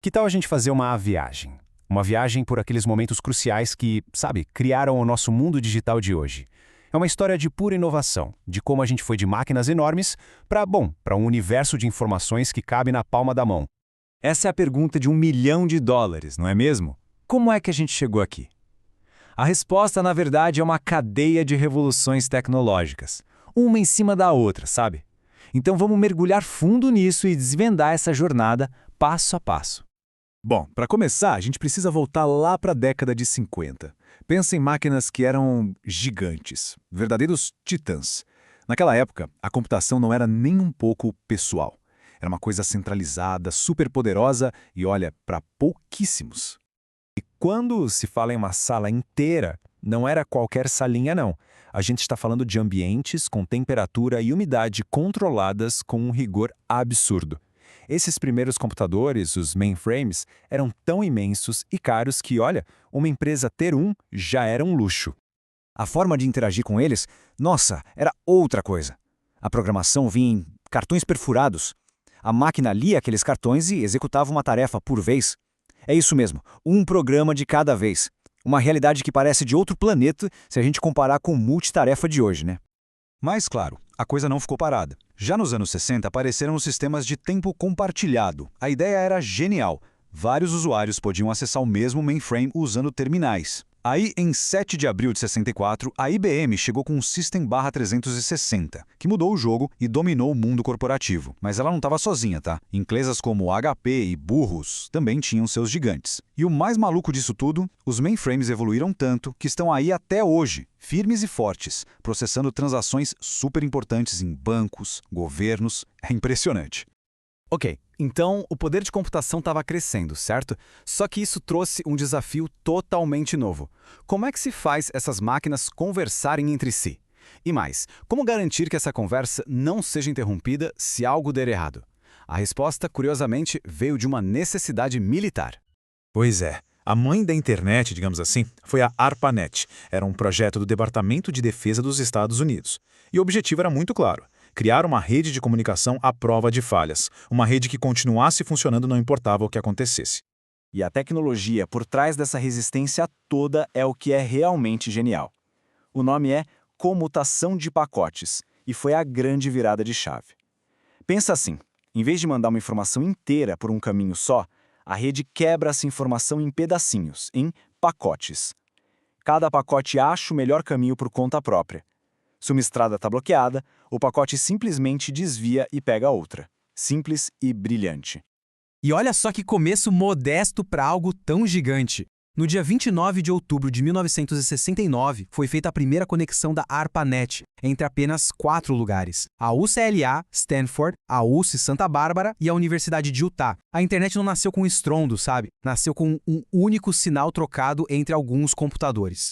Que tal a gente fazer uma viagem? Uma viagem por aqueles momentos cruciais que, sabe, criaram o nosso mundo digital de hoje. É uma história de pura inovação, de como a gente foi de máquinas enormes para um universo de informações que cabe na palma da mão. Essa é a pergunta de $1 milhão, não é mesmo? Como é que a gente chegou aqui? A resposta, na verdade, é uma cadeia de revoluções tecnológicas. Uma em cima da outra, sabe? Então vamos mergulhar fundo nisso e desvendar essa jornada passo a passo. Bom, para começar, a gente precisa voltar lá para a década de 50. Pensa em máquinas que eram gigantes, verdadeiros titãs. Naquela época, a computação não era nem um pouco pessoal. Era uma coisa centralizada, superpoderosa e, olha, para pouquíssimos. E quando se fala em uma sala inteira, não era qualquer salinha, não. A gente está falando de ambientes com temperatura e umidade controladas com um rigor absurdo. Esses primeiros computadores, os mainframes, eram tão imensos e caros que, olha, uma empresa ter um já era um luxo. A forma de interagir com eles, nossa, era outra coisa. A programação vinha em cartões perfurados. A máquina lia aqueles cartões e executava uma tarefa por vez. É isso mesmo, um programa de cada vez. Uma realidade que parece de outro planeta se a gente comparar com o multitarefa de hoje, né? Mas, claro, a coisa não ficou parada. Já nos anos 60 apareceram os sistemas de tempo compartilhado. A ideia era genial. Vários usuários podiam acessar o mesmo mainframe usando terminais. Aí, em 7 de abril de 64, a IBM chegou com o System/360, que mudou o jogo e dominou o mundo corporativo. Mas ela não estava sozinha, tá? Empresas como HP e Burroughs também tinham seus gigantes. E o mais maluco disso tudo, os mainframes evoluíram tanto que estão aí até hoje, firmes e fortes, processando transações super importantes em bancos, governos. É impressionante. Ok, então o poder de computação estava crescendo, certo? Só que isso trouxe um desafio totalmente novo. Como é que se faz essas máquinas conversarem entre si? E mais, como garantir que essa conversa não seja interrompida se algo der errado? A resposta, curiosamente, veio de uma necessidade militar. Pois é. A mãe da internet, digamos assim, foi a ARPANET. Era um projeto do Departamento de Defesa dos Estados Unidos. E o objetivo era muito claro: criar uma rede de comunicação à prova de falhas. Uma rede que continuasse funcionando não importava o que acontecesse. E a tecnologia por trás dessa resistência toda é o que é realmente genial. O nome é comutação de pacotes, e foi a grande virada de chave. Pensa assim, em vez de mandar uma informação inteira por um caminho só, a rede quebra essa informação em pedacinhos, em pacotes. Cada pacote acha o melhor caminho por conta própria. Se uma estrada está bloqueada, o pacote simplesmente desvia e pega outra. Simples e brilhante. E olha só que começo modesto para algo tão gigante. No dia 29 de outubro de 1969, foi feita a primeira conexão da ARPANET entre apenas 4 lugares: a UCLA, Stanford, a UC Santa Bárbara e a Universidade de Utah. A internet não nasceu com estrondo, sabe? Nasceu com um único sinal trocado entre alguns computadores.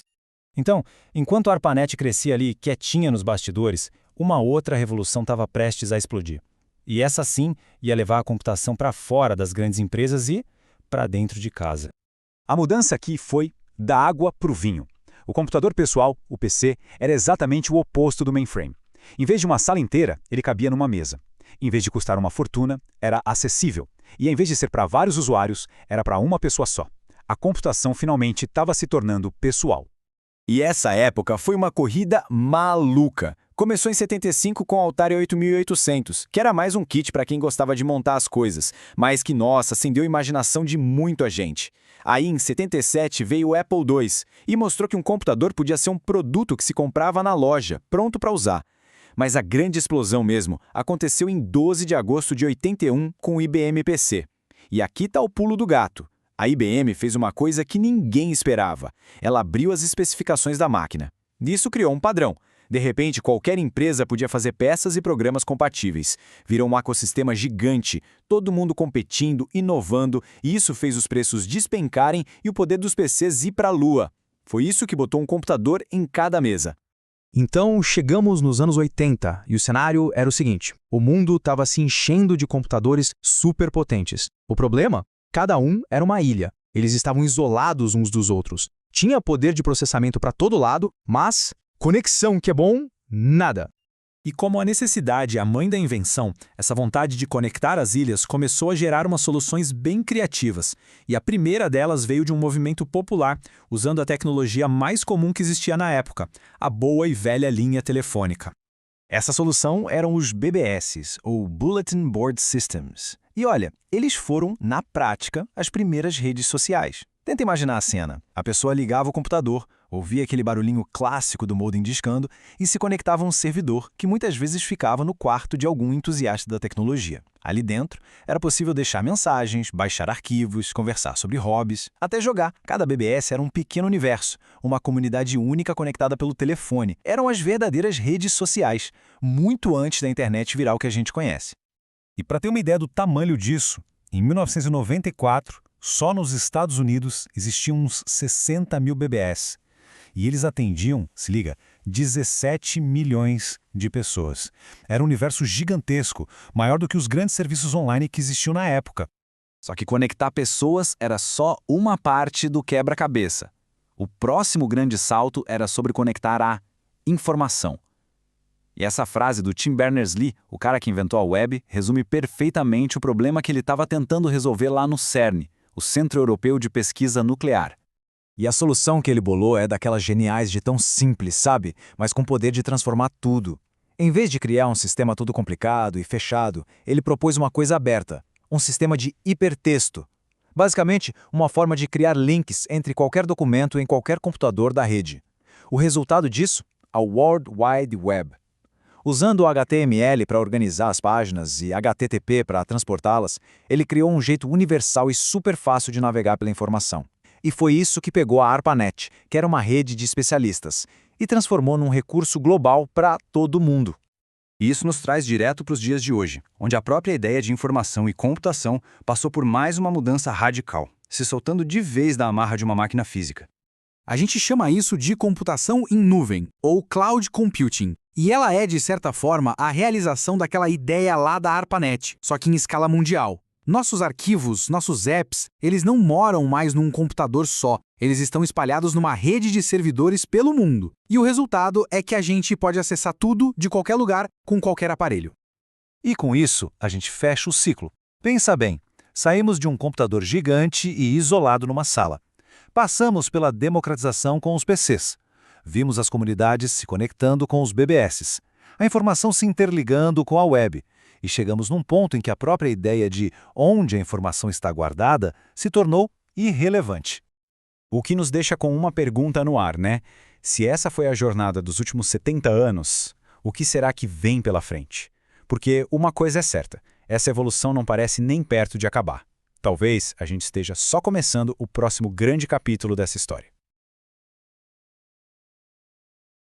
Então, enquanto a ARPANET crescia ali quietinha nos bastidores, uma outra revolução estava prestes a explodir. E essa sim ia levar a computação para fora das grandes empresas e para dentro de casa. A mudança aqui foi da água para o vinho. O computador pessoal, o PC, era exatamente o oposto do mainframe. Em vez de uma sala inteira, ele cabia numa mesa. Em vez de custar uma fortuna, era acessível. E em vez de ser para vários usuários, era para uma pessoa só. A computação finalmente estava se tornando pessoal. E essa época foi uma corrida maluca. Começou em 75 com o Atari 8800, que era mais um kit para quem gostava de montar as coisas, mas que, nossa, acendeu a imaginação de muita gente. Aí, em 77, veio o Apple II e mostrou que um computador podia ser um produto que se comprava na loja, pronto para usar. Mas a grande explosão mesmo aconteceu em 12 de agosto de 81 com o IBM PC. E aqui está o pulo do gato. A IBM fez uma coisa que ninguém esperava. Ela abriu as especificações da máquina. Nisso criou um padrão. De repente, qualquer empresa podia fazer peças e programas compatíveis. Virou um ecossistema gigante, todo mundo competindo, inovando, e isso fez os preços despencarem e o poder dos PCs ir para a lua. Foi isso que botou um computador em cada mesa. Então, chegamos nos anos 80 e o cenário era o seguinte: o mundo estava se enchendo de computadores superpotentes. O problema? Cada um era uma ilha. Eles estavam isolados uns dos outros. Tinha poder de processamento para todo lado, mas conexão que é bom, nada. E como a necessidade é a mãe da invenção, essa vontade de conectar as ilhas começou a gerar umas soluções bem criativas. E a primeira delas veio de um movimento popular, usando a tecnologia mais comum que existia na época, a boa e velha linha telefônica. Essa solução eram os BBS, ou Bulletin Board Systems. E olha, eles foram, na prática, as primeiras redes sociais. Tenta imaginar a cena. A pessoa ligava o computador, ouvia aquele barulhinho clássico do modem discando e se conectava a um servidor que muitas vezes ficava no quarto de algum entusiasta da tecnologia. Ali dentro, era possível deixar mensagens, baixar arquivos, conversar sobre hobbies, até jogar. Cada BBS era um pequeno universo, uma comunidade única conectada pelo telefone. Eram as verdadeiras redes sociais, muito antes da internet virar o que a gente conhece. E para ter uma ideia do tamanho disso, em 1994, só nos Estados Unidos existiam uns 60 mil BBS. E eles atendiam, se liga, 17 milhões de pessoas. Era um universo gigantesco, maior do que os grandes serviços online que existiam na época. Só que conectar pessoas era só uma parte do quebra-cabeça. O próximo grande salto era sobre conectar a informação. E essa frase do Tim Berners-Lee, o cara que inventou a web, resume perfeitamente o problema que ele estava tentando resolver lá no CERN, o Centro Europeu de Pesquisa Nuclear. E a solução que ele bolou é daquelas geniais de tão simples, sabe? Mas com poder de transformar tudo. Em vez de criar um sistema todo complicado e fechado, ele propôs uma coisa aberta, um sistema de hipertexto. Basicamente, uma forma de criar links entre qualquer documento em qualquer computador da rede. O resultado disso? A World Wide Web. Usando o HTML para organizar as páginas e HTTP para transportá-las, ele criou um jeito universal e super fácil de navegar pela informação. E foi isso que pegou a ARPANET, que era uma rede de especialistas, e transformou num recurso global para todo mundo. E isso nos traz direto para os dias de hoje, onde a própria ideia de informação e computação passou por mais uma mudança radical, se soltando de vez da amarra de uma máquina física. A gente chama isso de computação em nuvem, ou cloud computing. E ela é, de certa forma, a realização daquela ideia lá da ARPANET, só que em escala mundial. Nossos arquivos, nossos apps, eles não moram mais num computador só. Eles estão espalhados numa rede de servidores pelo mundo. E o resultado é que a gente pode acessar tudo de qualquer lugar com qualquer aparelho. E com isso, a gente fecha o ciclo. Pensa bem, saímos de um computador gigante e isolado numa sala. Passamos pela democratização com os PCs. Vimos as comunidades se conectando com os BBS, a informação se interligando com a web, e chegamos num ponto em que a própria ideia de onde a informação está guardada se tornou irrelevante. O que nos deixa com uma pergunta no ar, né? Se essa foi a jornada dos últimos 70 anos, o que será que vem pela frente? Porque uma coisa é certa, essa evolução não parece nem perto de acabar. Talvez a gente esteja só começando o próximo grande capítulo dessa história.